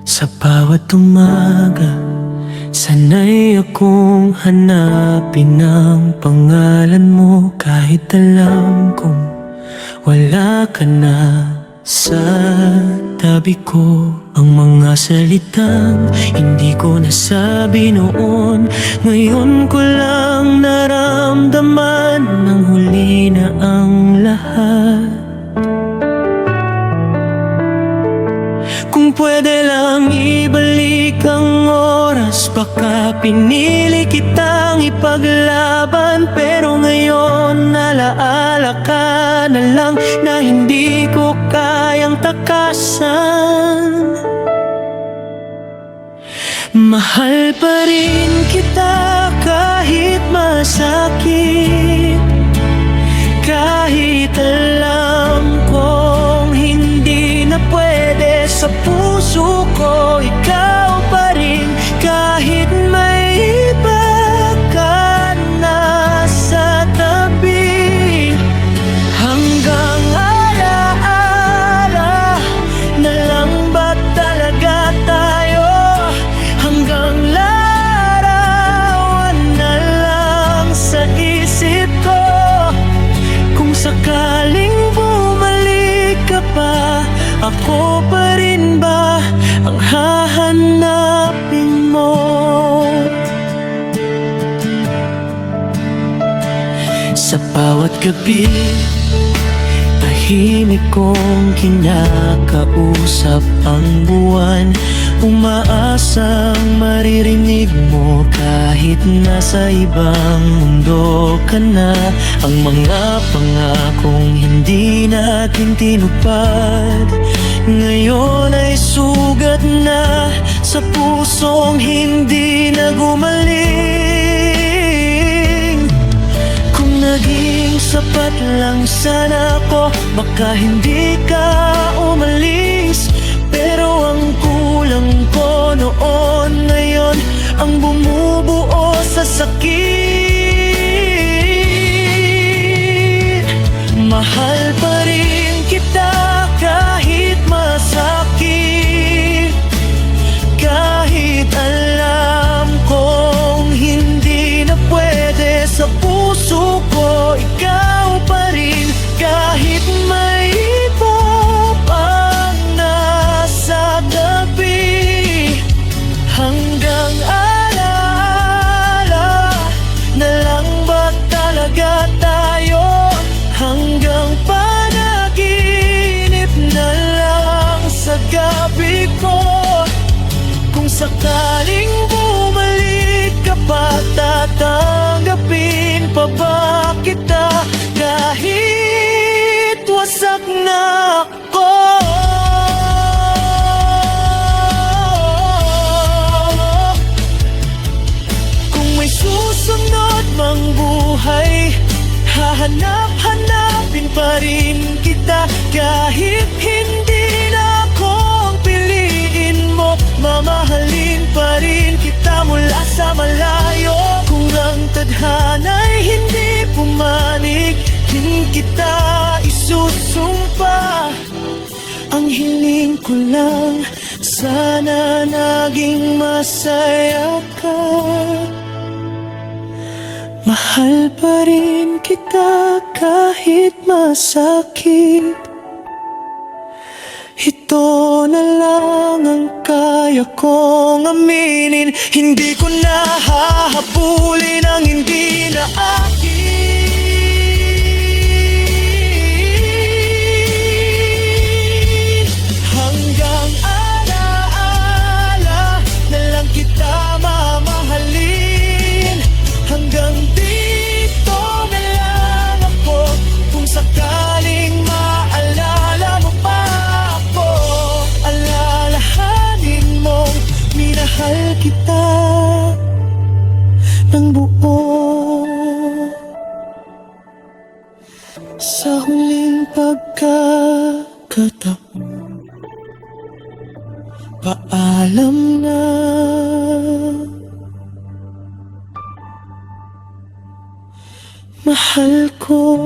Sa bawat umaga, sanay akong hanapin ang pangalan mo. Kahit alam kong wala ka na sa tabi ko. Ang mga salitang hindi ko nasabi noon, ngayon ko lang naramdaman ng huli na ang lahat. Kung pwede lang ibalik ang oras, baka pinili kitang ipaglaban. Pero ngayon alaala ka na lang na hindi ko kayang takasan. Mahal pa rin kita kahit masakit, kahit alam kong hindi na pwede sa puso ko. Ikaw pa rin kahit may iba ka na sa tabi. Hanggang alaala na lang ba talaga tayo? Hanggang larawan na lang sa isip ko. Kung sakaling bumalik ka pa, ako pa rin ba ang hahanapin mo? Sa bawat gabi, tahimik kong kinakausap ang buwan. Umaasang maririnig mo kahit nasa ibang mundo ka na. Ang mga pangakong hindi natin tinupad, ngayon ay sugat na sa pusong hindi na gumaling. Kung naging sapat lang sana ako, baka hindi ka umalis. Pero ang kulang ko noon, ngayon ang bumubuo sa sakit. Mahal pa rin kita kahit masakit, kahit alam kong hindi na pwede sa puso ko. Ikaw pa rin kahit may iba pang nasa tabi. Hanggang alaala na lang ba talaga tayo? Hanggang panaginip na lang sa gabi ko. Kung sakaling bumalik ka pa, tatanggapin pa ba kita kahit wasak na ako? Kung may susunod mang buhay, hahanap-hanapin pa rin kita. Kahit hindi na ako ang piliin mo, mamahalin pa rin kita mula sa malayo. Kung ang tadhana'y hindi pumanig, hindi kita isusumpa. Ang hiling ko lang, sana naging masaya ka. Mahal pa rin kita kahit masakit. Ito na lang ang kaya kong aminin. Hindi ko na hahabulin ang hindi na akin. Hanggang alaala na lang kita mamahalin. Hanggang dito na lang ako. Kung sakaling maalala mo pa ako, alalahanin mong minahal kita ng buo. Sa huling pagkakataon, paalam na. Mahal ko.